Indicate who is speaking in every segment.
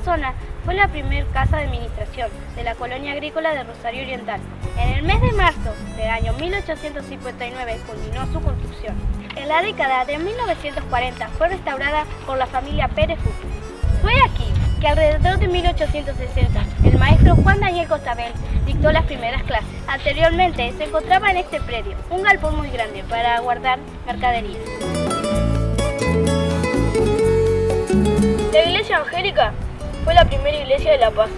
Speaker 1: zona fue la primera casa de administración de la colonia agrícola de Rosario Oriental. En el mes de marzo del año 1859 culminó su construcción. En la década de 1940 fue restaurada por la familia Pérez Futu. Fue aquí que alrededor de 1860 el maestro Juan Daniel Costabel dictó las primeras clases. Anteriormente se encontraba en este predio un galpón muy grande para guardar mercaderías.
Speaker 2: La iglesia Angélica fue la primera iglesia de La Paz.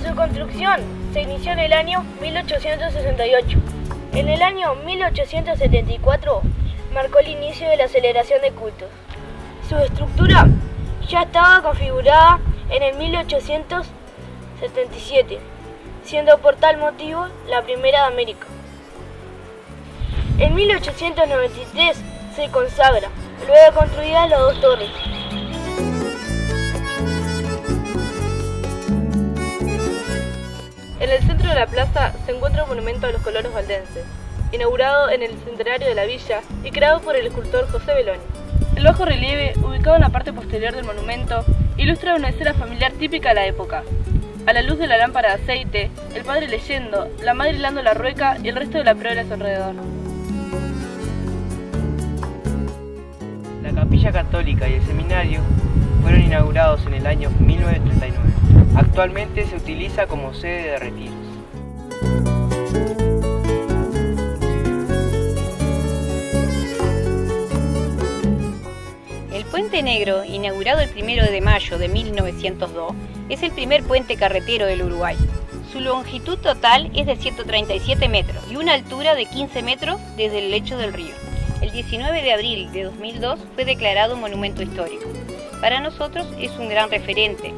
Speaker 2: Su construcción se inició en el año 1868. En el año 1874 marcó el inicio de la aceleración de cultos. Su estructura ya estaba configurada en el 1877, siendo por tal motivo la primera de América. En 1893 se consagra, luego construidas las dos torres.
Speaker 3: En el centro de la plaza se encuentra un monumento a los colonos valdenses, inaugurado en el centenario de la villa y creado por el escultor José Belloni. El bajo relieve, ubicado en la parte posterior del monumento, ilustra una escena familiar típica de la época. A la luz de la lámpara de aceite, el padre leyendo, la madre hilando la rueca y el resto de la prole a su alrededor.
Speaker 4: La capilla católica y el seminario fueron inaugurados en el año 1939. Actualmente se utiliza como sede de retiros.
Speaker 5: El Puente Negro, inaugurado el 1 de mayo de 1902, es el primer puente carretero del Uruguay. Su longitud total es de 137 metros y una altura de 15 metros desde el lecho del río. El 19 de abril de 2002 fue declarado monumento histórico. Para nosotros es un gran referente,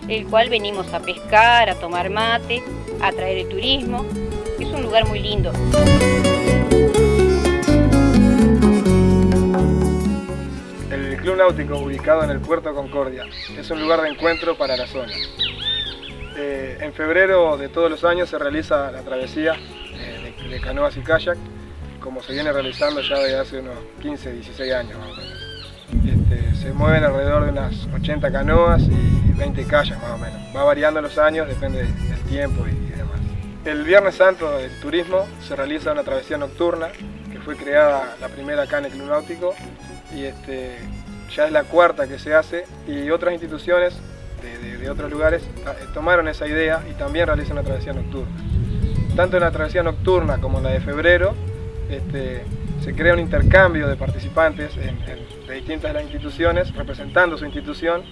Speaker 5: el cual venimos a pescar, a tomar mate, a atraer el turismo. Es un lugar muy lindo.
Speaker 6: El Club Náutico, ubicado en el Puerto Concordia, es un lugar de encuentro para la zona. En febrero de todos los años se realiza la travesía de canoas y kayak, como se viene realizando ya desde hace unos 15, 16 años más o menos. Se mueven alrededor de unas 80 canoas y 20 kayaks más o menos. Va variando los años, depende del tiempo y demás. El Viernes Santo del turismo se realiza una travesía nocturna, que fue creada la primera acá en el Club Náutico, y ya es la cuarta que se hace, y otras instituciones de otros lugares tomaron esa idea y también realizan una travesía nocturna. Tanto en la travesía nocturna como en la de febrero, se crea un intercambio de participantes de distintas de las instituciones, representando su institución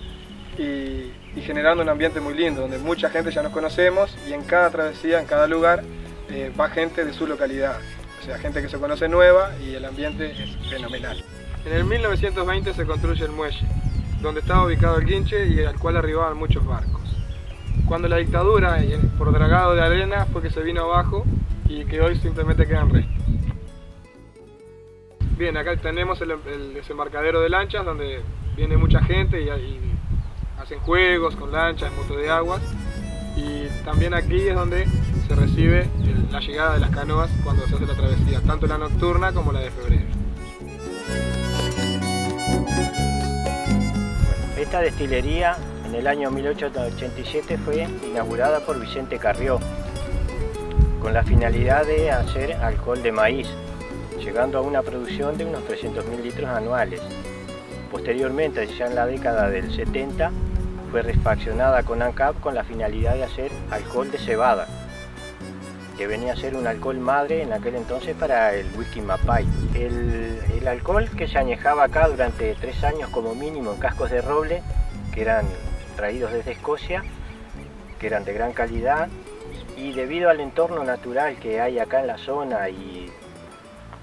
Speaker 6: y generando un ambiente muy lindo, donde mucha gente ya nos conocemos y en cada travesía, en cada lugar, va gente de su localidad, o sea, gente que se conoce nueva y el ambiente es fenomenal. En el 1920 se construye el muelle, donde estaba ubicado el guinche y al cual arribaban muchos barcos. Cuando la dictadura, por dragado de arena, fue que se vino abajo y que hoy simplemente quedan restos. Bien, acá tenemos el desembarcadero de lanchas, donde viene mucha gente y hacen juegos con lanchas, motos de aguas. Y también aquí es donde se recibe la llegada de las canoas cuando se hace la travesía, tanto la nocturna como la de febrero.
Speaker 7: Esta destilería en el año 1887 fue inaugurada por Vicente Carrió, con la finalidad de hacer alcohol de maíz, llegando a una producción de unos 300.000 litros anuales. Posteriormente, ya en la década del 70, fue refaccionada con ANCAP con la finalidad de hacer alcohol de cebada, que venía a ser un alcohol madre en aquel entonces para el whisky Mapay. El alcohol que se añejaba acá durante 3 años como mínimo en cascos de roble, que eran traídos desde Escocia, que eran de gran calidad, y debido al entorno natural que hay acá en la zona y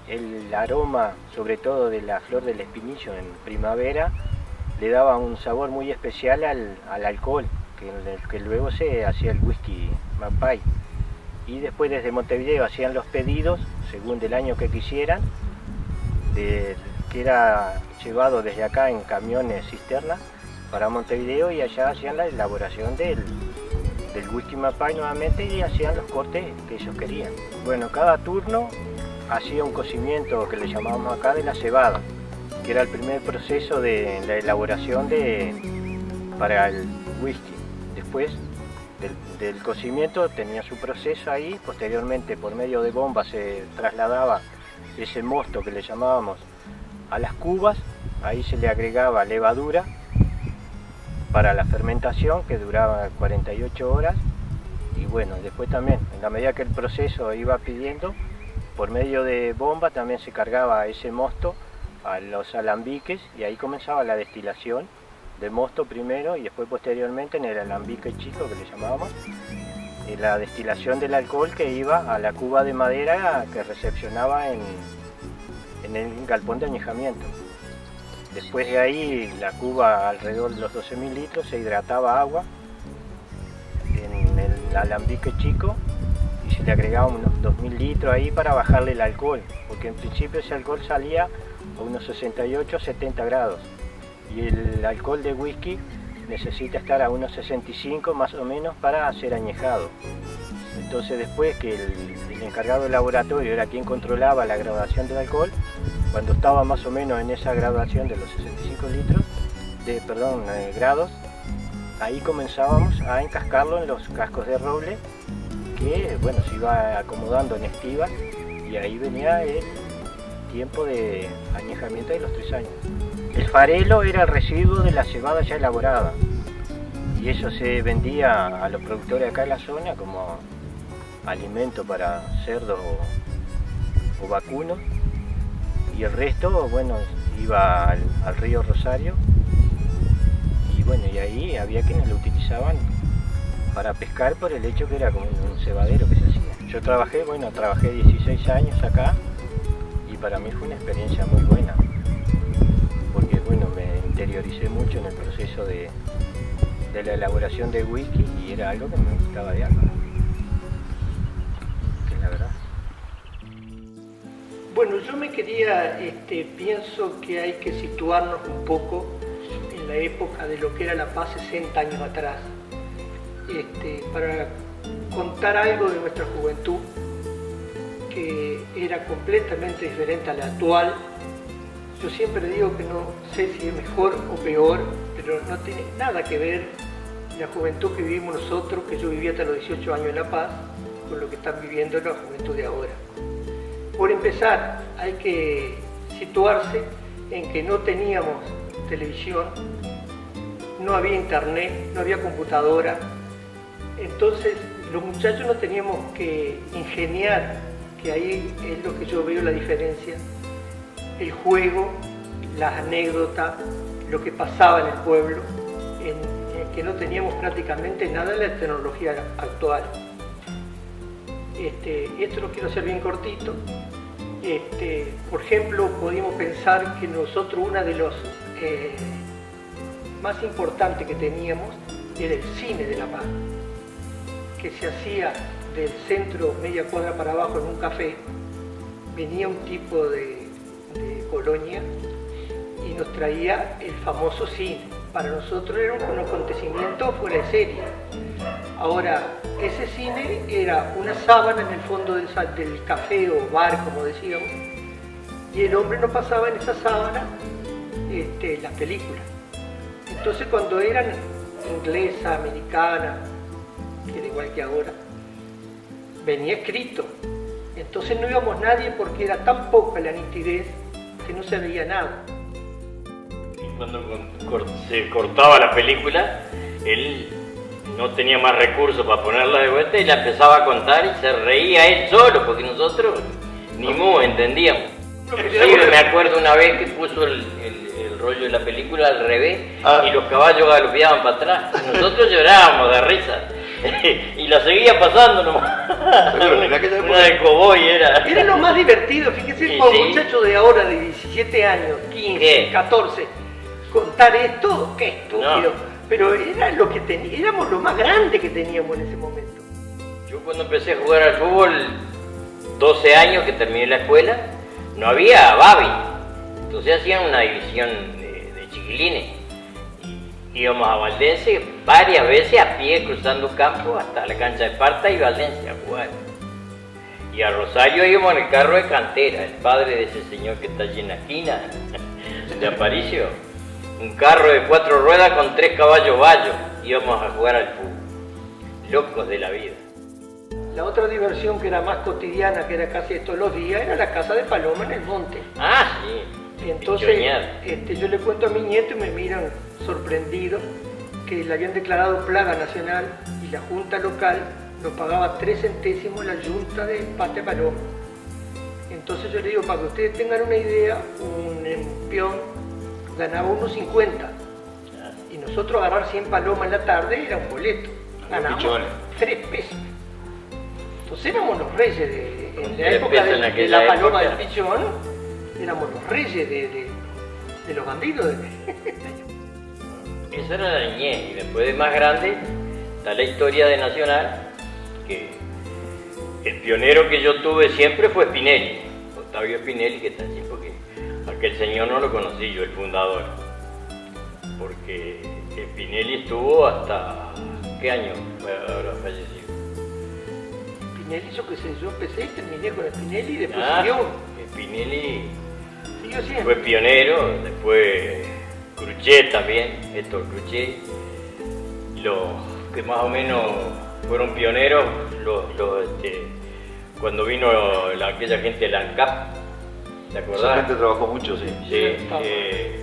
Speaker 7: el aroma sobre todo de la flor del espinillo en primavera, le daba un sabor muy especial al alcohol, que luego se hacía el whisky Mapay. Y después desde Montevideo hacían los pedidos, según del año que quisieran, que era llevado desde acá en camiones cisternas para Montevideo, y allá hacían la elaboración del whisky Mapay nuevamente y hacían los cortes que ellos querían. Bueno, cada turno hacía un cocimiento que le llamábamos acá de la cebada, que era el primer proceso de la elaboración para el whisky. después del cocimiento tenía su proceso ahí, posteriormente por medio de bombas se trasladaba ese mosto que le llamábamos a las cubas, ahí se le agregaba levadura para la fermentación que duraba 48 horas y bueno, después también, en la medida que el proceso iba pidiendo, por medio de bomba también se cargaba ese mosto a los alambiques y ahí comenzaba la destilación de mosto primero y después posteriormente en el alambique chico que le llamábamos, la destilación del alcohol que iba a la cuba de madera que recepcionaba en el galpón de añejamiento. Después de ahí la cuba alrededor de los 12.000 litros se hidrataba agua en el alambique chico y se le agregaba unos 2.000 litros ahí para bajarle el alcohol, porque en principio ese alcohol salía a unos 68-70 grados y el alcohol de whisky necesita estar a unos 65 más o menos para ser añejado. Entonces después que el encargado del laboratorio era quien controlaba la graduación del alcohol, cuando estaba más o menos en esa graduación de los 65 grados, ahí comenzábamos a encascarlo en los cascos de roble que bueno, se iba acomodando en estivas y ahí venía el tiempo de añejamiento de los 3 años. El farelo era el residuo de la cebada ya elaborada y eso se vendía a los productores acá en la zona como alimento para cerdos o vacunos y el resto, bueno, iba al río Rosario y bueno, y ahí había quienes lo utilizaban para pescar por el hecho que era como un cebadero que se hacía. Yo trabajé 16 años acá y para mí fue una experiencia muy buena porque bueno, me interioricé mucho en el proceso de la elaboración de whisky y era algo que me gustaba de algo, que es la verdad.
Speaker 8: Bueno, yo me quería, pienso que hay que situarnos un poco en la época de lo que era La Paz 60 años atrás, para contar algo de nuestra juventud que era completamente diferente a la actual. Yo siempre digo que no sé si es mejor o peor, pero no tiene nada que ver la juventud que vivimos nosotros, que yo viví hasta los 18 años en La Paz, con lo que están viviendo la juventud de ahora. Por empezar, hay que situarse en que no teníamos televisión, no había internet, no había computadora, entonces los muchachos no teníamos que ingeniar, que ahí es lo que yo veo la diferencia, el juego, las anécdotas, lo que pasaba en el pueblo, en que no teníamos prácticamente nada de la tecnología actual. Esto lo quiero hacer bien cortito. Por ejemplo, podíamos pensar que nosotros una de los más importantes que teníamos era el cine de La Paz, que se hacía del centro media cuadra para abajo en un café. Venía un tipo de Colonia y nos traía el famoso cine. Para nosotros era un acontecimiento fuera de serie. Ahora, ese cine era una sábana en el fondo del café o bar, como decíamos, y el hombre no pasaba en esa sábana las películas. Entonces, cuando eran inglesa, americana, que era igual que ahora, venía escrito. Entonces no íbamos nadie porque era tan poca la nitidez que no se veía nada.
Speaker 9: Y cuando se cortaba la película, él no tenía más recursos para ponerla de vuelta y la empezaba a contar y se reía él solo, porque nosotros ni mu entendíamos. Sí, me acuerdo una vez que puso el rollo de la película al revés y los caballos galopeaban para atrás. Nosotros llorábamos de risa y la seguía pasando nomás. Una de cowboy era.
Speaker 8: Era lo más divertido, fíjese,
Speaker 9: Sí,
Speaker 8: para un
Speaker 9: sí.
Speaker 8: muchacho de ahora de 17 años, 15,
Speaker 9: ¿Qué?
Speaker 8: 14, contar esto, qué estúpido.
Speaker 9: No.
Speaker 8: Pero era lo que teníamos, éramos lo más grande que teníamos en ese momento.
Speaker 9: Yo cuando empecé a jugar al fútbol, 12 años que terminé la escuela, no había Babi. Entonces hacían una división de chiquilines. Y íbamos a Valdense varias veces a pie cruzando campo hasta la cancha de Esparta y Valdense a jugar. Y a Rosario íbamos en el carro de cantera, el padre de ese señor que está allí en la esquina, de Aparicio. Un carro de 4 ruedas con 3 caballos bayos, íbamos a jugar al fútbol. locos de la vida.
Speaker 8: La otra diversión que era más cotidiana, que era casi de todos los días, era la caza de paloma en el monte.
Speaker 9: Ah, sí.
Speaker 8: Y entonces yo le cuento a mi nieto y me miran sorprendidos que le habían declarado plaga nacional y la junta local nos pagaba 3 centésimos la yunta de pate paloma. Entonces yo le digo, para que ustedes tengan una idea, un peón ganaba unos 50 y nosotros agarrar 100 palomas en la tarde era un boleto. Ganamos 3 pesos. Entonces éramos los reyes en la época de la paloma del pichón, éramos los reyes de los bandidos.
Speaker 9: Esa era la niñez, y después de más grande está la historia de Nacional, que el pionero que yo tuve siempre fue Spinelli, Ottavio Spinelli, que está allí, porque aquel señor no lo conocí yo, el fundador, porque Spinelli estuvo hasta, ¿qué año habrá fallecido?
Speaker 8: Spinelli, yo qué sé, yo empecé y terminé con Spinelli y después
Speaker 9: siguió. Spinelli fue pionero, después Cruchet también, Héctor Cruchet, los que más o menos fueron pioneros, cuando vino aquella gente de la ANCAP, ¿te acordás?
Speaker 10: Esa gente trabajó mucho, sí.
Speaker 9: Sí,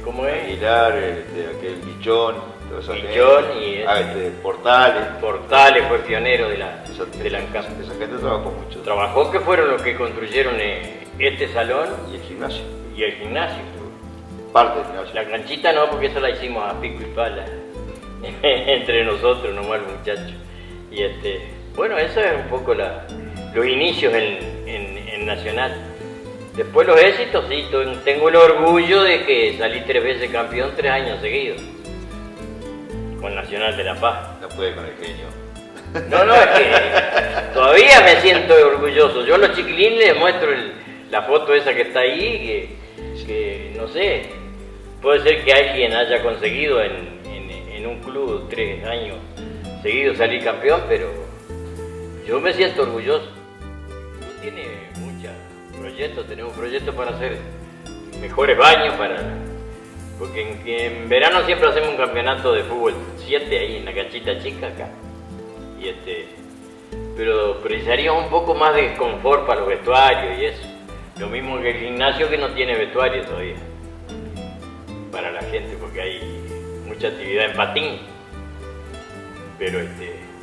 Speaker 9: ¿cómo es?
Speaker 10: Aguilar, aquel Guichón, toda esa
Speaker 9: Guichón
Speaker 10: gente. Y Portales.
Speaker 9: Portales fue pionero de la ANCAP.
Speaker 10: Esa gente trabajó mucho.
Speaker 9: Trabajó, que fueron los que construyeron este salón.
Speaker 10: Y el gimnasio.
Speaker 9: Y el gimnasio.
Speaker 10: Parte del gimnasio.
Speaker 9: La canchita no, porque eso la hicimos a pico y pala. Entre nosotros, nomás los muchachos. Y bueno, eso es un poco los inicios en Nacional. Después los éxitos, sí, tengo el orgullo de que salí 3 veces campeón 3 años seguidos. Con Nacional de La Paz.
Speaker 10: No puede con el genio.
Speaker 9: No, es que todavía me siento orgulloso. Yo a los chiquilines les muestro la foto esa que está ahí, que no sé, puede ser que alguien haya conseguido en un club 3 años seguidos salir campeón, pero yo me siento orgulloso. Tú tienes muchos proyectos, tenemos proyectos para hacer mejores baños, porque en verano siempre hacemos un campeonato de fútbol 7 ahí en la canchita chica acá. Pero precisaríamos un poco más de confort para los vestuarios y eso. Lo mismo que el gimnasio, que no tiene vestuario todavía para la gente, porque hay mucha actividad en patín. Pero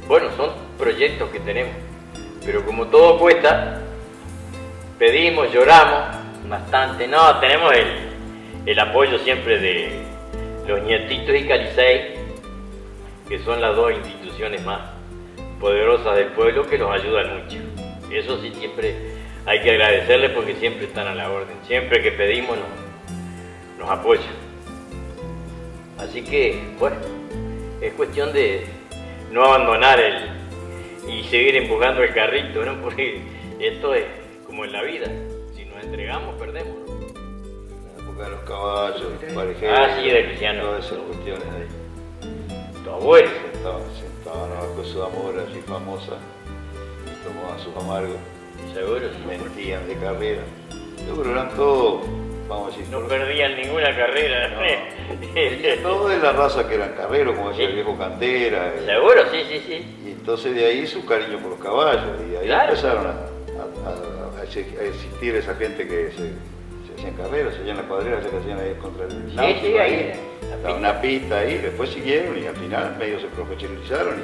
Speaker 9: bueno, son proyectos que tenemos. Pero como todo cuesta, pedimos, lloramos bastante. No, tenemos el apoyo siempre de los Nietitos y Calicey, que son las 2 instituciones más poderosas del pueblo, que nos ayudan mucho. Eso sí, siempre hay que agradecerles, porque siempre están a la orden. Siempre que pedimos nos apoyan. Así que, bueno, es cuestión de no abandonar y seguir empujando el carrito, ¿no? Porque esto es como en la vida. Si nos entregamos, perdemos, ¿no?
Speaker 10: La época de los caballos, parejeros.
Speaker 9: Sí, de Cristiano.
Speaker 10: Todas esas cuestiones ahí.
Speaker 9: Tu abuelo.
Speaker 10: Sentaban abajo su amor así famosa y tomaban sus amargos.
Speaker 9: Seguro.
Speaker 10: Mentían de carrera. Seguro eran todos, vamos a decir.
Speaker 9: No perdían ninguna carrera.
Speaker 10: No. Todos de la raza que eran carreros, como decía el viejo Cantera.
Speaker 9: Seguro, sí.
Speaker 10: Y entonces de ahí su cariño por los caballos. Y ahí empezaron a existir esa gente que se hacían carreras, se hacían las cuadreras, se hacían ahí contra el náutico.
Speaker 9: Sí, ahí.
Speaker 10: Una pista ahí, después siguieron y al final medio se profesionalizaron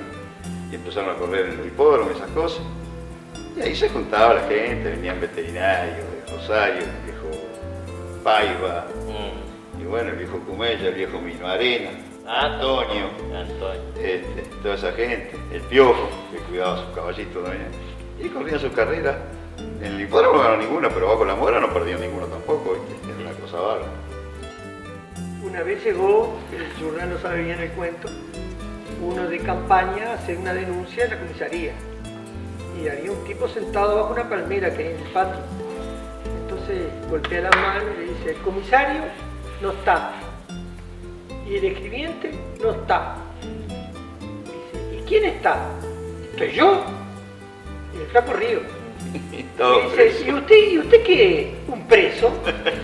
Speaker 10: y empezaron a correr en el hipódromo, esas cosas. Y ahí se juntaba la gente, venían veterinarios de Rosario, el viejo Paiva, y bueno, el viejo Cumella, el viejo Mino Arena, Antonio, toda esa gente, el Piojo, que cuidaba sus caballitos también, y corrían sus carreras. En el hipódromo no ganó ninguna, pero bajo la mora no perdió ninguno tampoco, ¿viste? Era una cosa bárbara.
Speaker 8: Una vez llegó, el Jordán no sabe bien el cuento, uno de campaña a hacer una denuncia en la comisaría. Y había un tipo sentado bajo una palmera que hay en el patio. Entonces golpea la mano y le dice: el comisario no está. Y el escribiente no está. Dice: ¿y quién está? ¿Estoy yo? Y el flaco Río. Y dice: ¿Y usted qué? ¿Un preso?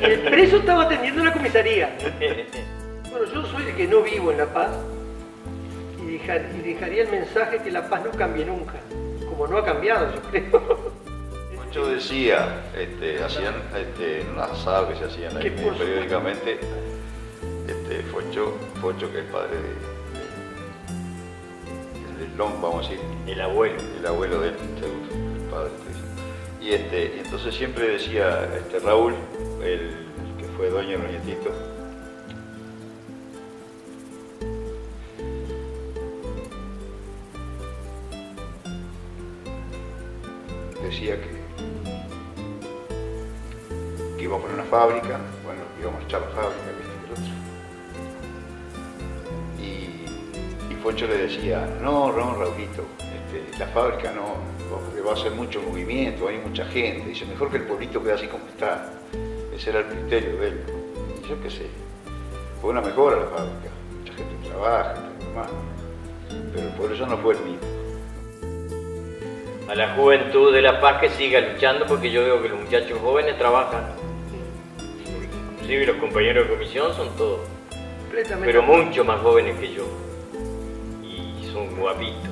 Speaker 8: Y el preso estaba atendiendo la comisaría. Bueno, yo soy el que no vivo en La Paz. Y y dejaría el mensaje que la paz no cambie nunca, como no ha cambiado, yo creo.
Speaker 10: Yo decía, hacían en un asado que se hacían ahí periódicamente, Focho, que es padre del Long, vamos a decir.
Speaker 9: El abuelo.
Speaker 10: El abuelo de él, el padre. Y entonces siempre decía Raúl, el que fue dueño de los nietitos, decía que iba a poner una fábrica, bueno, iba a marchar la fábrica, que el otro. Y Focho le decía, no, Raulito, la fábrica no, porque va a hacer mucho movimiento, hay mucha gente, dice, mejor que el pueblito quede así como está. Ese era el criterio de él. Y yo qué sé, fue una mejora la fábrica, mucha gente trabaja, pero el pueblo ya no fue el mismo.
Speaker 9: A la juventud de La Paz que siga luchando, porque yo veo que los muchachos jóvenes trabajan. Inclusive los compañeros de comisión son todos, pero mucho más jóvenes que yo. Y son guapitos.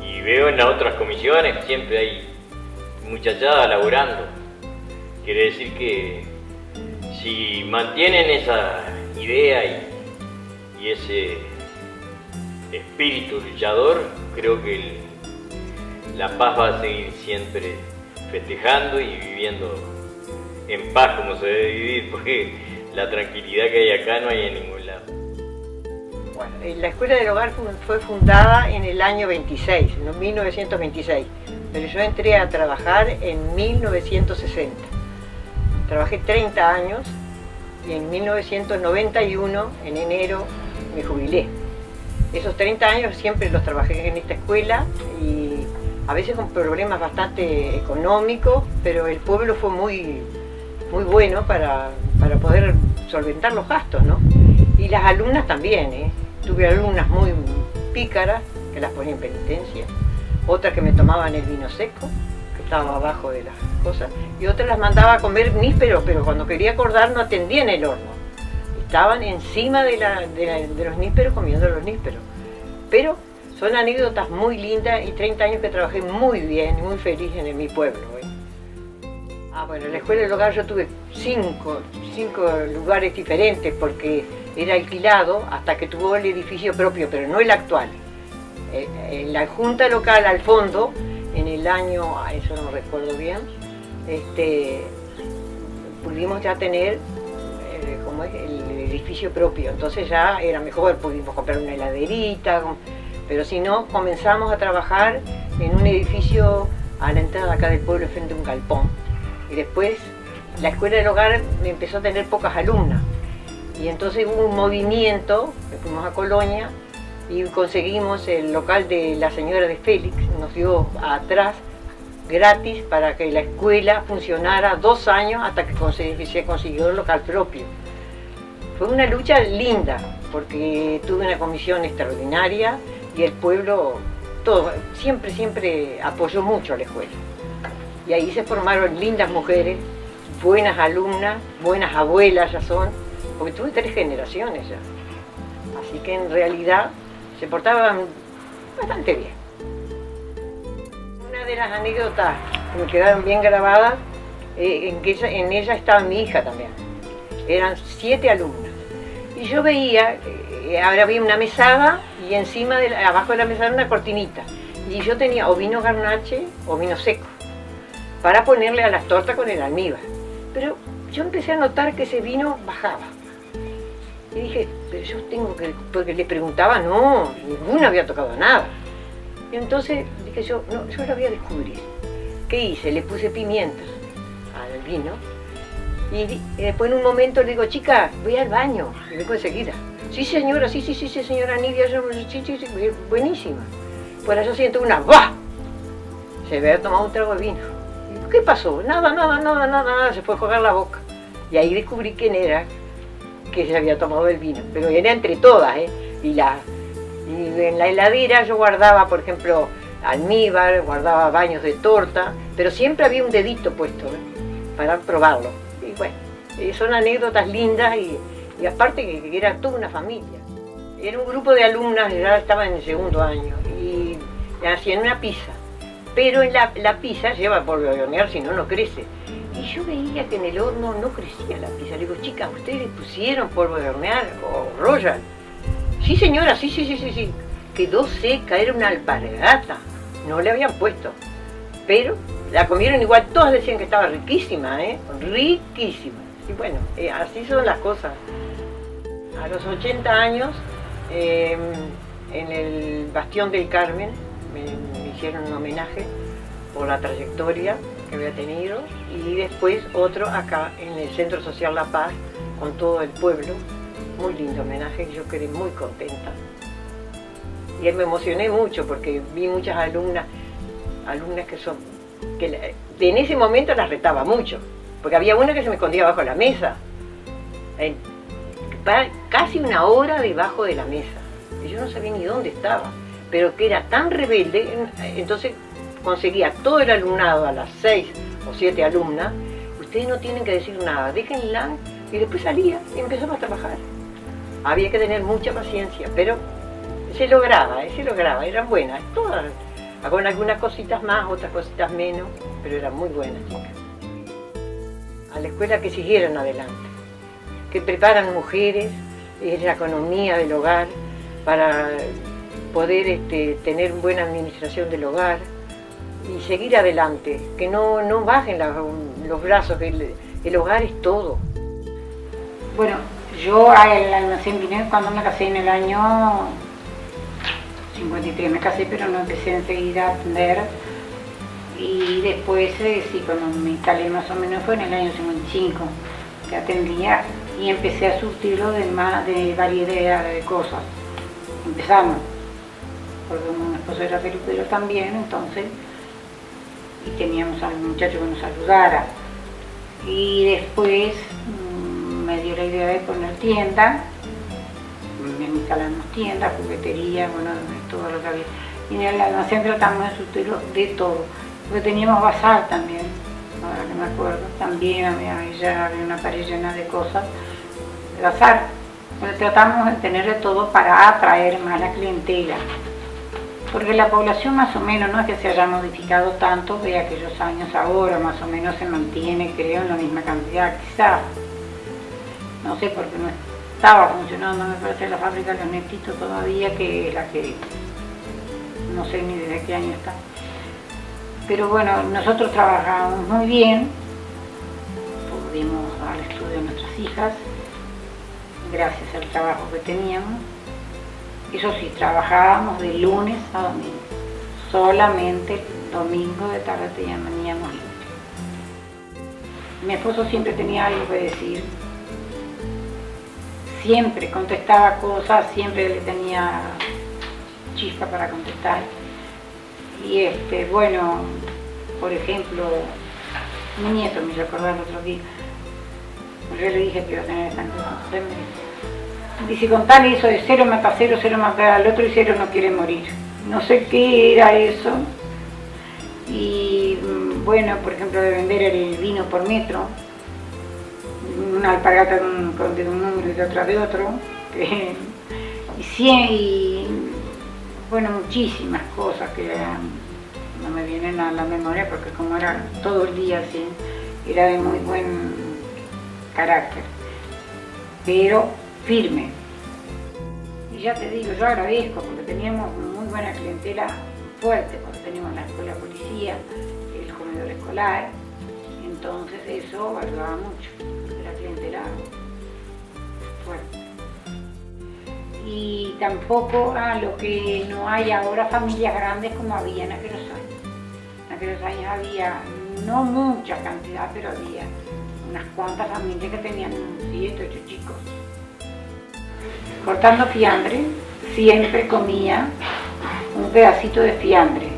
Speaker 9: Y veo en las otras comisiones que siempre hay muchachadas laburando. Quiere decir que si mantienen esa idea y ese espíritu luchador, creo que La Paz va a seguir siempre festejando y viviendo en paz como se debe vivir, porque la tranquilidad que hay acá no hay en ningún lado.
Speaker 11: Bueno, la Escuela del Hogar fue fundada en el año 26, en 1926, pero yo entré a trabajar en 1960. Trabajé 30 años y en 1991, en enero, me jubilé. Esos 30 años siempre los trabajé en esta escuela y a veces con problemas bastante económicos, pero el pueblo fue muy bueno para poder solventar los gastos, ¿no? Y las alumnas también, Tuve alumnas muy pícaras, que las ponía en penitencia, otras que me tomaban el vino seco, que estaba abajo de las cosas, y otras las mandaba a comer nísperos, pero cuando quería acordar no atendían el horno. Estaban encima de los nísperos comiendo los nísperos. Pero son anécdotas muy lindas y 30 años que trabajé muy bien, muy feliz en mi pueblo. Bueno, en la Escuela del Hogar yo tuve cinco lugares diferentes porque era alquilado hasta que tuvo el edificio propio, pero no el actual. En la Junta Local al fondo, en el año, eso no recuerdo bien, pudimos ya tener el edificio propio, entonces ya era mejor, pudimos comprar una heladerita, pero si no, comenzamos a trabajar en un edificio a la entrada acá del pueblo frente a un galpón. Y después la Escuela del Hogar empezó a tener pocas alumnas. Y entonces hubo un movimiento, fuimos a Colonia y conseguimos el local de la señora de Félix, nos dio atrás gratis para que la escuela funcionara 2 años hasta que se consiguió el local propio. Fue una lucha linda porque tuve una comisión extraordinaria y el pueblo siempre apoyó mucho a la escuela. Y ahí se formaron lindas mujeres, buenas alumnas, buenas abuelas ya son, porque tuve 3 generaciones ya. Así que en realidad se portaban bastante bien. Una de las anécdotas que me quedaron bien grabadas, en ella estaba mi hija también. Eran 7 alumnas. Y yo veía, ahora había una mesada y encima, abajo de la mesada una cortinita. Y yo tenía o vino garnache o vino seco, para ponerle a las tortas con el almíbar. Pero yo empecé a notar que ese vino bajaba. Y dije, pero yo tengo que... Porque le preguntaba, no, ninguna había tocado nada. Y entonces dije yo, no, yo la voy a descubrir. ¿Qué hice? Le puse pimienta al vino. Y después en un momento le digo, chica, voy al baño. Y vengo enseguida. Sí, señora, sí, señora Nidia, sí, buenísima. Por allá siento una ¡bah! Se había tomado un trago de vino. ¿Qué pasó? Nada, se fue a jugar la boca. Y ahí descubrí quién era que se había tomado el vino. Pero era entre todas, Y en la heladera yo guardaba, por ejemplo, almíbar, guardaba baños de torta, pero siempre había un dedito puesto, para probarlo. Y bueno, son anécdotas lindas y aparte que era toda una familia. Era un grupo de alumnas, ya estaban en el segundo año, y hacían una pizza. Pero en la pizza lleva polvo de hornear, si no, no crece. Y yo veía que en el horno no crecía la pizza. Le digo, chicas, ¿ustedes le pusieron polvo de hornear o Royal? Sí, señora, sí. Quedó seca, era una alpargata. No le habían puesto. Pero la comieron igual, todas decían que estaba riquísima, riquísima. Y bueno, así son las cosas. A los 80 años, en el Bastión del Carmen, me hicieron un homenaje por la trayectoria que había tenido, y después otro acá en el Centro Social La Paz con todo el pueblo. Muy lindo homenaje, yo quedé muy contenta. Y me emocioné mucho porque vi muchas alumnas que en ese momento las retaba mucho, porque había una que se me escondía bajo la mesa, casi una hora debajo de la mesa, y yo no sabía ni dónde estaba, pero que era tan rebelde, entonces conseguía todo el alumnado, a las 6 o 7 alumnas, ustedes no tienen que decir nada, déjenla, y después salía y empezaba a trabajar. Había que tener mucha paciencia, pero se lograba, eran buenas, todas, con algunas cositas más, otras cositas menos, pero eran muy buenas, chicas. A la escuela que siguieran adelante, que preparan mujeres en la economía del hogar para poder tener buena administración del hogar y seguir adelante, que no bajen los brazos, que el hogar es todo.
Speaker 12: Bueno, yo al almacén vine cuando me casé en el año 53, me casé, pero no empecé enseguida a atender, y después sí, cuando me instalé más o menos fue en el año 55 que atendía, y empecé a surtirlo de variedad de cosas. Empezamos, porque mi esposo era peluquero también, entonces, y teníamos al muchacho que nos ayudara, y después me dio la idea de poner tienda. Instalamos tiendas, juguetería, bueno, todo lo que había. Y en el almacén tratamos de surtirlo de todo, porque teníamos bazar también, ahora que me acuerdo, también había una pared llena de cosas, de bazar. Pero tratamos de tener de todo para atraer más la clientela, porque la población más o menos, no es que se haya modificado tanto de aquellos años, ahora más o menos se mantiene, creo, en la misma cantidad, quizás, no sé, porque no estaba funcionando, me parece, la fábrica de los Netitos todavía, que es la que no sé ni desde qué año está. Pero bueno, nosotros trabajábamos muy bien, pudimos dar estudio a nuestras hijas, gracias al trabajo que teníamos. Eso sí, trabajábamos de lunes a domingo, solamente domingo de tarde teníamos libre. Mi esposo siempre tenía algo que decir, siempre contestaba cosas, siempre le tenía chispa para contestar. Y bueno, por ejemplo, mi nieto me recordó el otro día, yo le dije que iba a tener esa cosa, dice, contale eso de 0 mata 0, 0 mata al otro y 0 no quiere morir. No sé qué era eso. Y bueno, por ejemplo, de vender el vino por metro, una alpargata de un número y de otra de otro, y bueno, muchísimas cosas que no me vienen a la memoria, porque como era todo el día así, era de muy buen carácter, pero firme. Y ya te digo, yo agradezco porque teníamos muy buena clientela fuerte, porque teníamos la escuela de policía, el comedor escolar, entonces eso ayudaba mucho, la clientela fuerte. Y tampoco lo que no hay ahora, familias grandes como había en aquellos años. En aquellos años había, no mucha cantidad, pero había unas cuantas familias que tenían 7, 8 chicos. Cortando fiambre, siempre comía un pedacito de fiambre.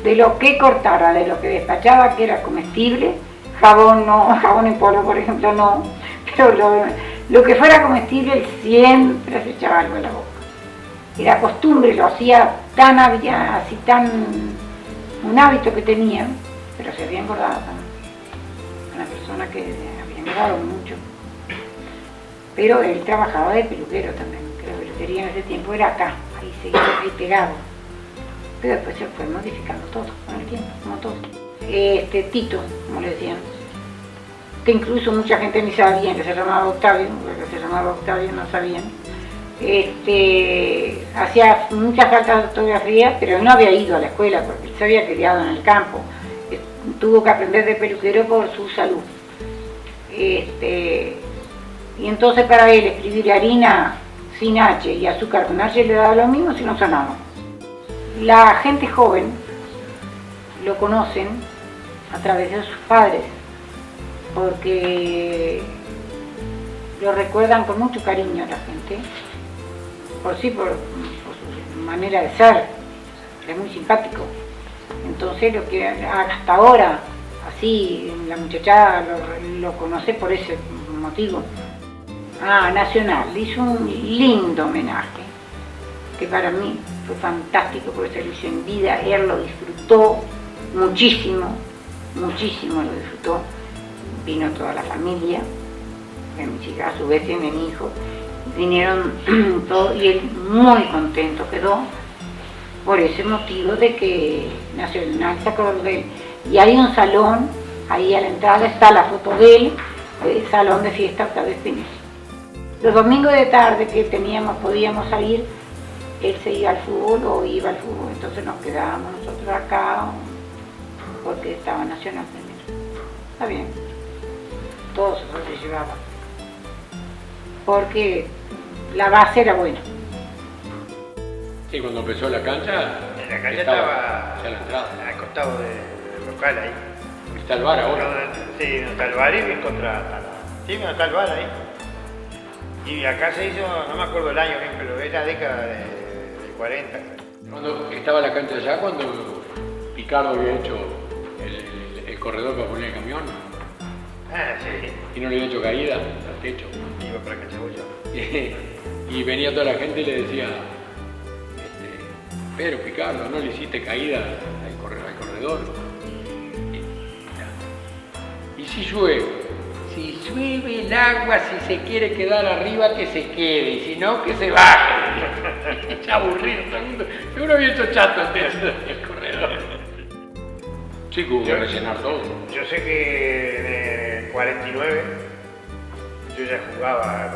Speaker 12: De lo que cortara, de lo que despachaba, que era comestible, jabón no, jabón en polvo por ejemplo no, pero lo que fuera comestible él siempre se echaba algo en la boca. Era costumbre, lo hacía tan un hábito que tenía, pero se había engordado también. Una persona que había engordado mucho. Pero él trabajaba de peluquero también, creo yo. peluquería en ese tiempo era acá, ahí seguía ahí pegado. Pero después se fue modificando todo con el tiempo, como todo. Tito, como le decían, que incluso mucha gente ni sabía que se llamaba Octavio, porque se llamaba Octavio no sabían. Hacía muchas faltas de ortografía, pero él no había ido a la escuela porque él se había criado en el campo. Tuvo que aprender de peluquero por su salud. Y entonces para él escribir harina sin H y azúcar con H le daba lo mismo si no sonaba. La gente joven lo conocen a través de sus padres, porque lo recuerdan con mucho cariño a la gente, por su manera de ser, es muy simpático. Entonces lo que hasta ahora, así, la muchachada lo conoce por ese motivo. Nacional, le hizo un lindo homenaje, que para mí fue fantástico porque se lo hizo en vida, él lo disfrutó muchísimo, muchísimo lo disfrutó. Vino toda la familia, mi chica, a su vez tiene mi hijo, vinieron todos y él muy contento quedó por ese motivo de que Nacional se acordó de él. Y hay un salón, ahí a la entrada está la foto de él, el salón de fiesta Octavio Espinel. Los domingos de tarde que podíamos salir, él se iba al fútbol o iba al fútbol, entonces nos quedábamos nosotros acá porque estaba Nacional primero. Está bien, todos se llevaban, porque la base era buena.
Speaker 13: Sí, cuando empezó la cancha,
Speaker 14: estaba
Speaker 13: ya la entrada.
Speaker 14: al costado del local ahí.
Speaker 13: Está el bar ahora.
Speaker 14: Sí, no está el bar y bien contra. Sí, no está el bar ahí. Y acá se hizo, no me acuerdo el año bien, pero es la década del 40.
Speaker 13: Cuando estaba la cancha allá, cuando Picardo había hecho el corredor para poner el camión.
Speaker 14: Sí.
Speaker 13: Y no le había hecho caída al techo.
Speaker 14: Iba para Cachabulla.
Speaker 13: Y venía toda la gente y le decía, Pedro Picardo, ¿no le hiciste caída al corredor? Y si llueve el agua, si se quiere quedar arriba, que se quede, y si no, que se baje. Ya aburrido todo el mundo. Seguro había hecho chato el corredor. Sí, que hubo que rellenar todo.
Speaker 14: Yo sé que en el 49 yo ya jugaba,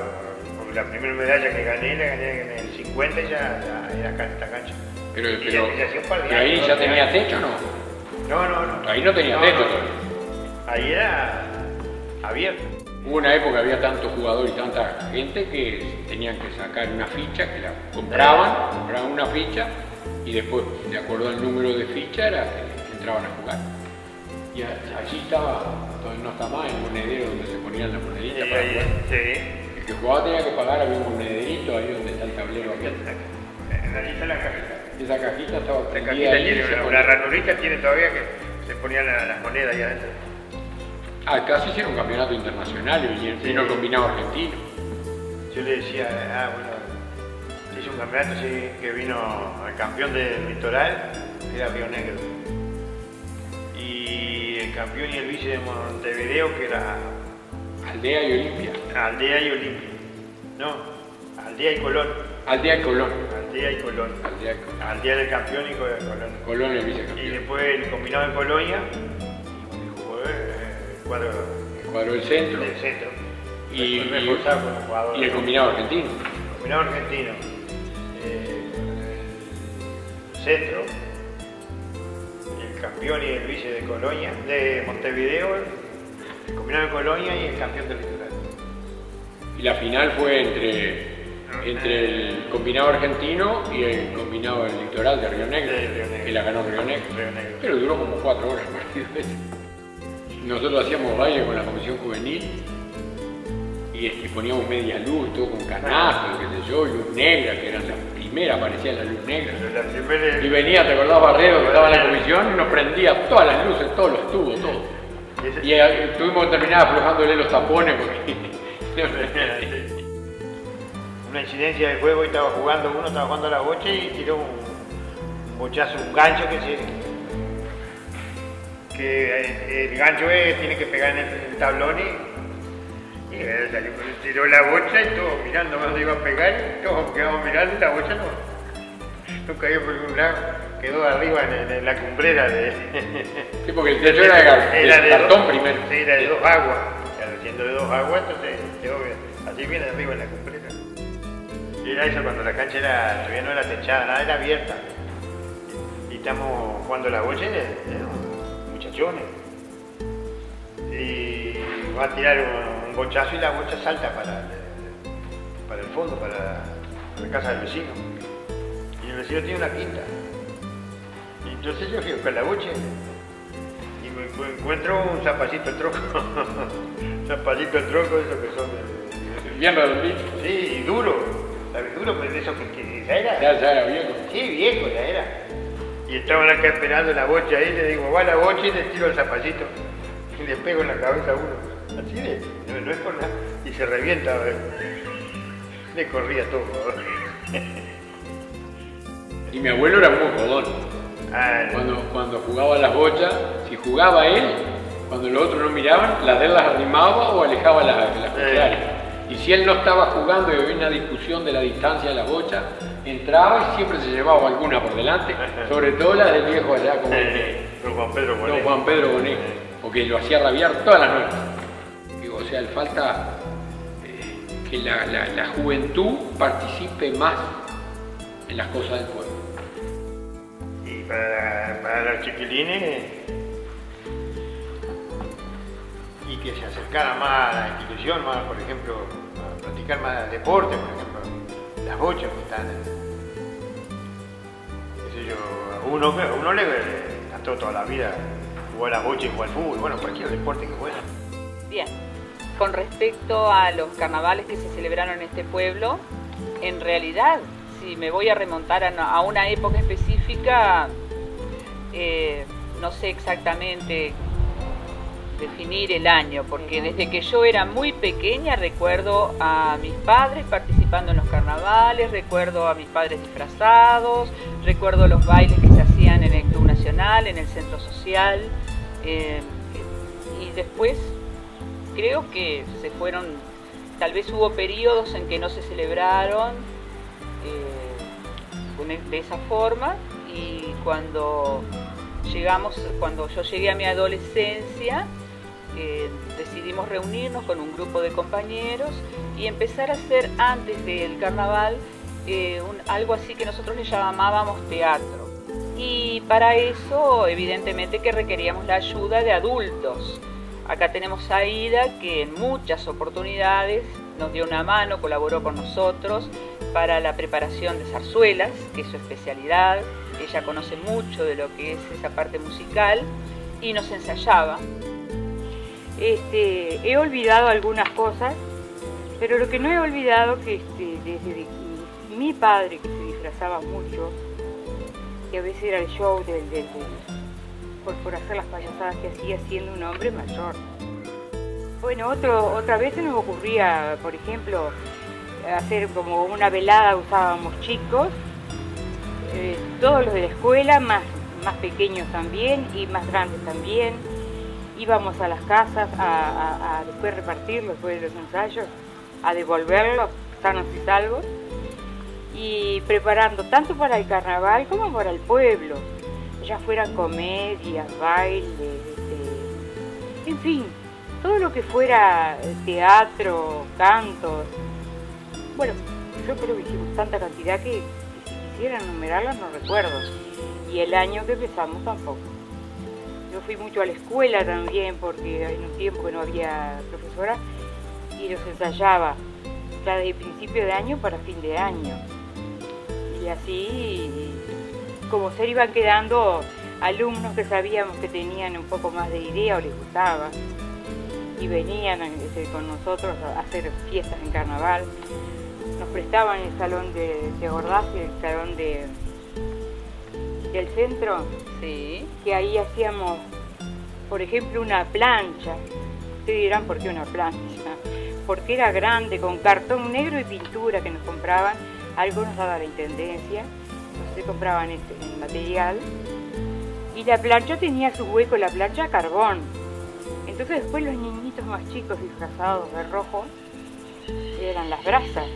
Speaker 14: porque la primera medalla que gané, la gané en el 50 ya era acá en esta cancha.
Speaker 13: Pero
Speaker 14: hacía un par de
Speaker 13: ahí
Speaker 14: años,
Speaker 13: ya tenía techo, ¿no?
Speaker 14: No.
Speaker 13: Ahí no tenía techo todavía.
Speaker 14: Ahí era abierto.
Speaker 13: Hubo una época que había tantos jugadores y tanta gente que tenían que sacar una ficha, que la compraban una ficha y después, de acuerdo al número de ficha, era que entraban a jugar. Y allí estaba, no está más, el monedero donde se ponían las moneditas para jugar.
Speaker 14: Sí.
Speaker 13: El que jugaba tenía que pagar, había un monederito ahí donde está el tablero abierto.
Speaker 14: Allí está la cajita.
Speaker 13: Esa cajita estaba
Speaker 14: La
Speaker 13: prendida
Speaker 14: cajita
Speaker 13: ahí,
Speaker 14: tiene una ranurita, tiene todavía que se ponían las monedas ahí adentro.
Speaker 13: Acá se hicieron un campeonato internacional y vino el combinado argentino.
Speaker 14: Yo le decía, se hizo un campeonato que vino el campeón del litoral, que era Río Negro. Y el campeón y el vice de Montevideo, que era
Speaker 13: Aldea y Olimpia.
Speaker 14: Aldea y Olimpia. No, Aldea y Colón.
Speaker 13: Aldea y Colón.
Speaker 14: Aldea y Colón.
Speaker 13: Aldea y Colón.
Speaker 14: Aldea del campeón y Colón.
Speaker 13: Colón el vicecampeón.
Speaker 14: Y después el combinado de Colonia, y jugó el cuadro
Speaker 13: del centro.
Speaker 14: Del centro.
Speaker 13: Y el combinado argentino.
Speaker 14: El combinado argentino. El centro. El campeón y el vice de Colonia, de Montevideo, el combinado de Colonia y el campeón del litoral.
Speaker 13: Y la final fue entre el combinado argentino y el combinado del litoral de Río Negro, que la ganó Río Negro. Pero duró como 4 horas el partido. Nosotros hacíamos baile con la comisión juvenil y poníamos media luz, todo con canastos, qué sé yo, luz negra, que era la primera, aparecía la luz negra. Y venía, te acordás, Barredo, que estaba en la comisión, y nos prendía todas las luces, todos los tubos, todo. Y tuvimos que terminar aflojándole los tapones porque...
Speaker 14: Una incidencia de juego y estaba jugando a la bocha y tiró un bochazo, un gancho que el gancho tiene que pegar en el tablón Y salió, tiró la bocha y todos mirando dónde iba a pegar, y todos quedamos mirando y la bocha no cayó por ningún lado, quedó arriba en la cumbrera de...
Speaker 13: Sí, porque el techo era de cartón primero.
Speaker 14: Sí, era de 2 aguas, siendo de 2 aguas, entonces quedó así bien arriba en la cumbrera. Y era eso cuando la cancha todavía no era techada, nada, era abierta. Y estamos jugando la bocha, muchachones. Y va a tirar un bochazo y la bocha salta para el fondo, para la casa del vecino. Y el vecino tiene una quinta. Y entonces yo fui con la bocha y me encuentro un zapallito troco. Zapallito troco, esos que son
Speaker 13: bien redonditos.
Speaker 14: Sí, y duro. ¿Sabes? Duro, pero de eso que ya era.
Speaker 13: Ya era viejo.
Speaker 14: Sí, viejo ya era. Y estaban acá esperando la bocha ahí, le digo, va la bocha y le tiro el zapallito. Y le pego en la cabeza a uno. Así de, no es por nada. Y se revienta. Le corría todo.
Speaker 13: Y mi abuelo era muy jodón. Cuando jugaba las bochas, si jugaba él, cuando los otros no miraban, las de él las arrimaba o alejaba las contrarias. Y si él no estaba jugando y había una discusión de la distancia de las bochas, entraba y siempre se llevaba alguna por delante, sobre todo las del viejo allá, como
Speaker 14: don Juan
Speaker 13: Pedro Bonet, porque lo hacía rabiar todas las noches. O sea, le falta que la juventud participe más en las cosas del pueblo.
Speaker 14: Y para los chiquilines, y que se acercara más a la institución, más, por ejemplo, a practicar más deporte, por ejemplo, las bochas que están, qué sé yo, a uno le cantó toda la vida jugar a las bochas y jugar al fútbol, bueno, cualquier deporte que juegue.
Speaker 5: Bien, con respecto a los carnavales que se celebraron en este pueblo, en realidad, si me voy a remontar a una época específica, no sé exactamente definir el año, porque desde que yo era muy pequeña recuerdo a mis padres participando en los carnavales, recuerdo a mis padres disfrazados, recuerdo los bailes que se hacían en el Club Nacional, en el Centro Social, y después creo que se fueron, tal vez hubo periodos en que no se celebraron de esa forma, y cuando yo llegué a mi adolescencia, decidimos reunirnos con un grupo de compañeros y empezar a hacer antes del carnaval algo así que nosotros le llamábamos teatro. Y para eso, evidentemente, que requeríamos la ayuda de adultos. Acá tenemos a Aida, que en muchas oportunidades nos dio una mano, colaboró con nosotros para la preparación de zarzuelas, que es su especialidad. Ella conoce mucho de lo que es esa parte musical y nos ensayaba. He olvidado algunas cosas, pero lo que no he olvidado que desde mi padre, que se disfrazaba mucho, que a veces era el show por hacer las payasadas que hacía siendo un hombre mayor. Bueno, otra vez se nos ocurría, por ejemplo, hacer como una velada, usábamos chicos, todos los de la escuela, más pequeños también y más grandes también. Íbamos a las casas a después repartirlos, después de los ensayos, a devolverlos sanos y salvos, y preparando tanto para el carnaval como para el pueblo, ya fueran comedias, bailes, en fin, todo lo que fuera teatro, cantos. Bueno, yo creo que hicimos tanta cantidad que si quisiera enumerarlas no recuerdo, y el año que empezamos tampoco. Yo fui mucho a la escuela también, porque en un tiempo que no había profesora, y los ensayaba ya desde principio de año para fin de año. Y así, como se iban quedando alumnos que sabíamos que tenían un poco más de idea o les gustaba, y venían con nosotros a hacer fiestas en carnaval. Nos prestaban el salón ¿te acordás? El salón del centro, sí, que ahí hacíamos, por ejemplo, una plancha. Ustedes dirán, ¿por qué una plancha? Porque era grande, con cartón negro y pintura que nos compraban. Algo nos daba la intendencia, entonces compraban el material. Y la plancha tenía su hueco, la plancha a carbón.
Speaker 12: Entonces después los niñitos más chicos disfrazados de rojo eran las brasas.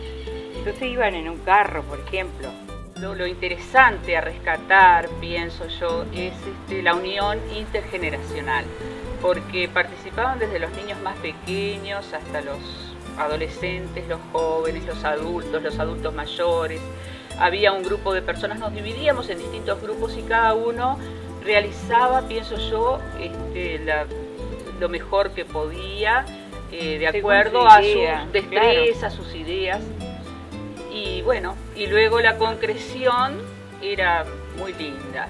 Speaker 12: Entonces iban en un carro, por ejemplo. Lo interesante a rescatar, pienso yo, es la unión intergeneracional, porque participaban desde los niños más pequeños hasta los adolescentes, los jóvenes, los adultos mayores. Había un grupo de personas, nos dividíamos en distintos grupos y cada uno realizaba, pienso yo, lo mejor que podía, de acuerdo a sus destrezas, a sus ideas. Y bueno, y luego la concreción era muy linda.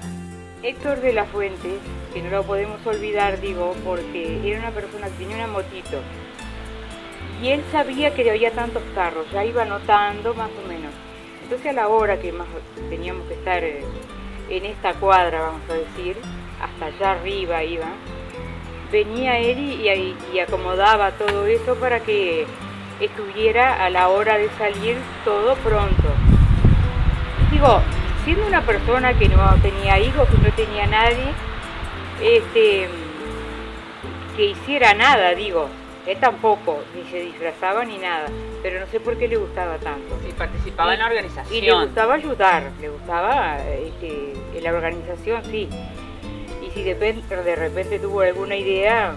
Speaker 12: Héctor de la Fuente, que no lo podemos olvidar, digo, porque era una persona que tenía una motito. Y él sabía que había tantos carros, ya iba notando más o menos. Entonces a la hora que más teníamos que estar en esta cuadra, vamos a decir, hasta allá arriba iba, venía él y acomodaba todo eso para que estuviera a la hora de salir todo pronto. Digo, siendo una persona que no tenía hijos, que no tenía nadie, que hiciera nada, digo, él tampoco, ni se disfrazaba ni nada, pero no sé por qué le gustaba tanto.
Speaker 5: Y participaba en la organización.
Speaker 12: Y le gustaba ayudar, le gustaba en la organización, sí. Y si de repente tuvo alguna idea,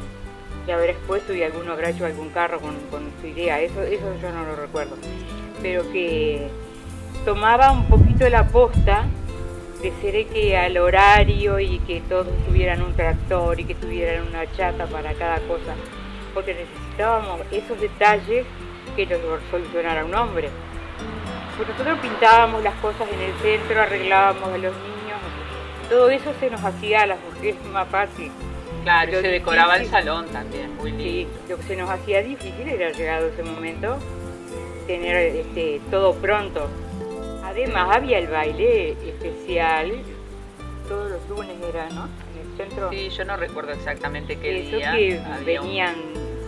Speaker 12: ya habrá expuesto y alguno habrá hecho algún carro con su idea, eso yo no lo recuerdo. Pero que tomaba un poquito la posta de ser que al horario y que todos tuvieran un tractor y que tuvieran una chata para cada cosa, porque necesitábamos esos detalles que nos solucionara un hombre. Pues nosotros pintábamos las cosas en el centro, arreglábamos a los niños, todo eso se nos hacía a las mujeres más fácil.
Speaker 5: Claro, se decoraba el salón también, muy lindo.
Speaker 12: Sí, lo que se nos hacía difícil era, llegado ese momento, tener todo pronto. Además había el baile especial, todos los lunes era, ¿no? En el centro.
Speaker 5: Sí, yo no recuerdo exactamente qué
Speaker 12: eso
Speaker 5: día.
Speaker 12: Que venían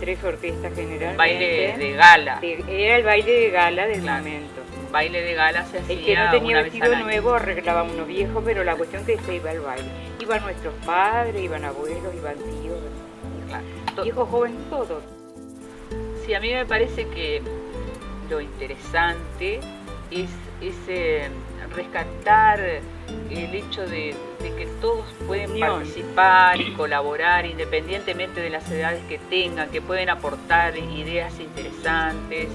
Speaker 12: 3 orquestas generalmente.
Speaker 5: Baile de gala.
Speaker 12: Era el baile de gala del momento.
Speaker 5: Baile de gala se hacía.
Speaker 12: El que no tenía
Speaker 5: una
Speaker 12: vestido
Speaker 5: vez al año.
Speaker 12: nuevo arreglaba uno viejo, pero la cuestión que se iba al baile. Iban nuestros padres, iban abuelos, iban tíos, viejos, jóvenes, todos.
Speaker 5: Sí, a mí me parece que lo interesante es rescatar el hecho de que todos pueden participar y colaborar independientemente de las edades que tengan, que pueden aportar ideas interesantes.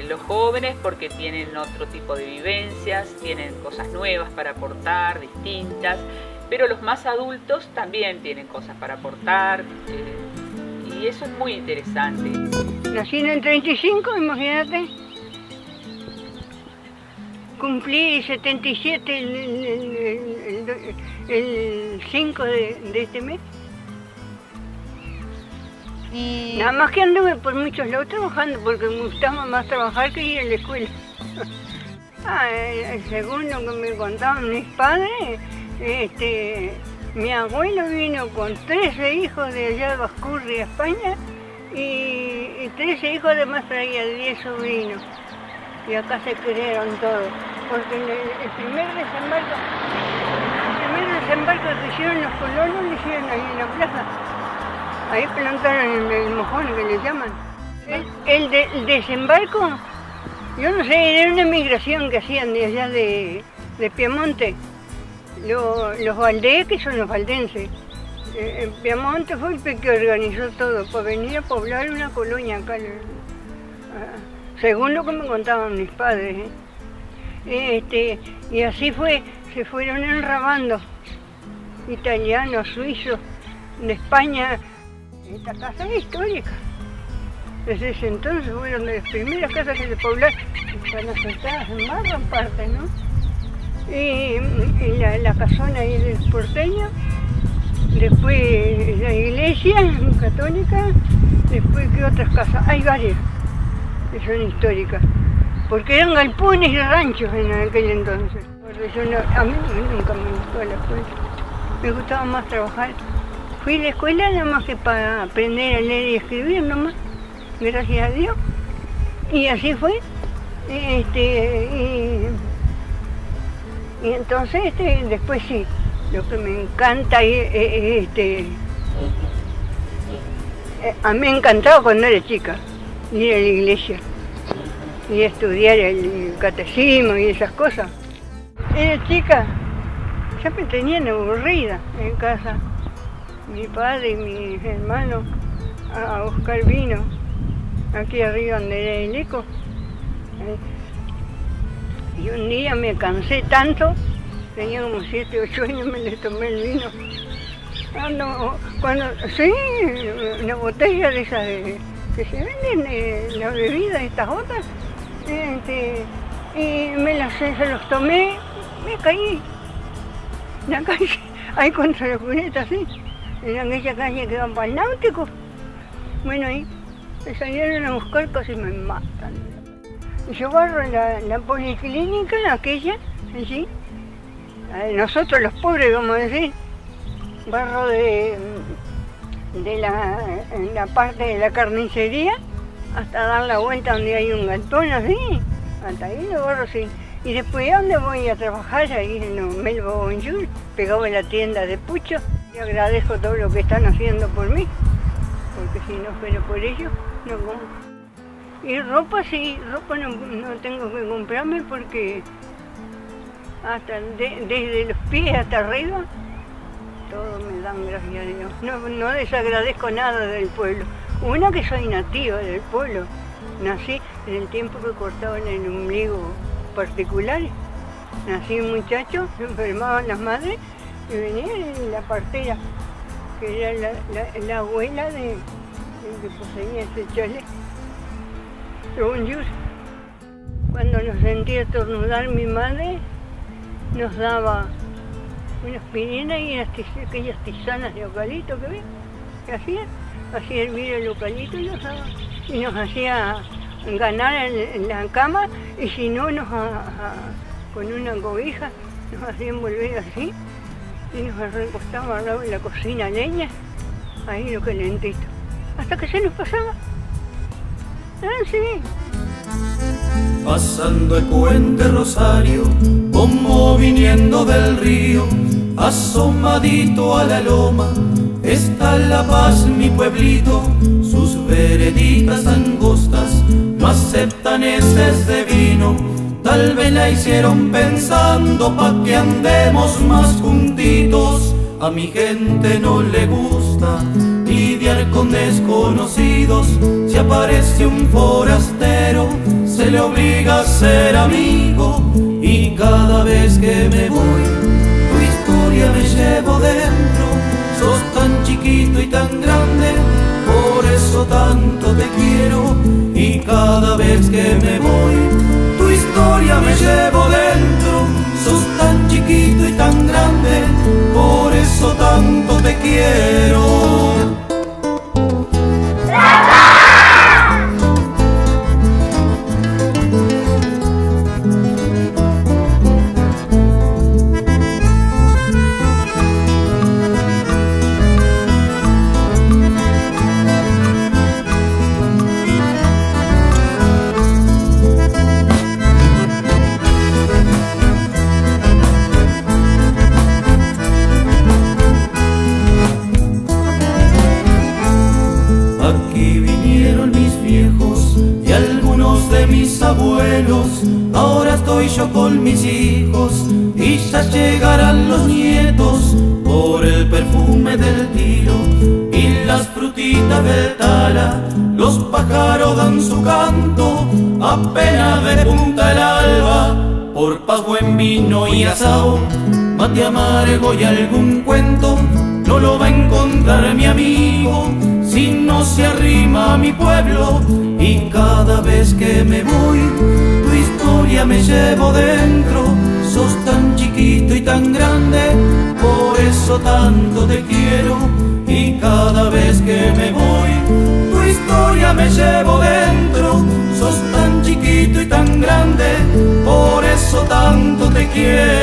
Speaker 5: Los jóvenes porque tienen otro tipo de vivencias, tienen cosas nuevas para aportar, distintas, pero los más adultos también tienen cosas para aportar y eso es muy interesante.
Speaker 15: Nací en el 35, imagínate. Cumplí 77 el 5 de este mes. Y nada más que anduve por muchos lados trabajando porque me gustaba más trabajar que ir a la escuela. Según lo que me contaban mis padres, mi abuelo vino con 13 hijos de allá de Bascurri, España, y 13 hijos además traía 10 sobrinos. Y acá se criaron todos, porque el primer desembarco que hicieron los colonos lo hicieron ahí en la plaza. Ahí plantaron el mojón que le llaman. El desembarco, yo no sé, era una migración que hacían de allá de Piamonte. Los Valdés, que son los valdenses. En Piamonte fue el que organizó todo para venir a poblar una colonia acá. Según lo que me contaban mis padres. Y así fue, se fueron enramando. Italianos, suizos, de España. Esta casa es histórica. Desde ese entonces fueron de las primeras casas que se poblaron. Están asentadas en más gran parte, ¿no? Y la casona ahí del porteño. Después la iglesia católica. Después, ¿qué otras casas? Hay varias que son históricas. Porque eran galpones y ranchos en aquel entonces. A mí nunca me gustó la escuela. Me gustaba más trabajar. Fui a la escuela nada más que para aprender a leer y escribir nomás, gracias a Dios. Y así fue. Y entonces después sí, lo que me encanta es a mí me encantaba cuando era chica ir a la iglesia y estudiar el catecismo y esas cosas. Era chica, ya me tenían aburrida en casa. Mi padre y mis hermanos a buscar vino aquí arriba donde era el eco. Y un día me cansé tanto, tenía como 7 o 8 años, me le tomé el vino. Sí, una botella de esas que se venden, la bebida, estas otras, y se los tomé, me caí en la calle, ahí contra la cuneta, así, en aquella calle que van para el náutico. Bueno, ahí me salieron a buscar, casi me matan. Yo barro la policlínica, aquella, ¿sí? Nosotros los pobres, vamos a decir, barro en la parte de la carnicería hasta dar la vuelta donde hay un galpón así, hasta ahí lo barro así. Y después, ¿a dónde voy a trabajar? Ahí en Melbo Bonjour, pegado en la tienda de Pucho. Y agradezco todo lo que están haciendo por mí, porque si no fuera por ellos, no como. Y ropa sí, ropa no tengo que comprarme porque hasta desde los pies hasta arriba, todo me dan, gracias a Dios. No desagradezco nada del pueblo. Una, que soy nativa del pueblo. Nací en el tiempo que cortaban el ombligo particulares. Nací un muchacho, se enfermaban las madres y venía la partera, que era la abuela del que poseía ese chalet. Cuando nos sentía estornudar, mi madre nos daba una aspirina y aquellas tisanas de eucalipto que ves, que hacía hervir el eucalipto y nos hacía ganar en la cama, y si no con una cobija nos hacían volver así y nos recostábamos al lado de la cocina leña, ahí lo calentito, hasta que se nos pasaba. Sí.
Speaker 16: Pasando el puente Rosario, como viniendo del río, asomadito a la loma, está La Paz, mi pueblito. Sus vereditas angostas no aceptan heces de vino. Tal vez la hicieron pensando pa' que andemos más juntitos. A mi gente no le gusta lidiar con desconocidos. Si aparece un forastero, se le obliga a ser amigo. Y cada vez que me voy, tu historia me llevo dentro. Sos tan chiquito y tan grande, por eso tanto te quiero. Y cada vez que me voy, tu historia me llevo dentro. Sos tan chiquito y tan grande, por eso tanto te quiero. Ahora estoy yo con mis hijos y ya llegarán los nietos. Por el perfume del tilo y las frutitas del tala, los pájaros dan su canto apenas despunta el alba. Por paz, buen vino y asado, mate amargo y algún cuento, no lo va a encontrar mi amigo si no se arrima a mi pueblo. Y cada vez que me voy, tu historia me llevo dentro. Sos tan chiquito y tan grande, por eso tanto te quiero. Y cada vez que me voy, tu historia me llevo dentro. Sos tan chiquito y tan grande, por eso tanto te quiero.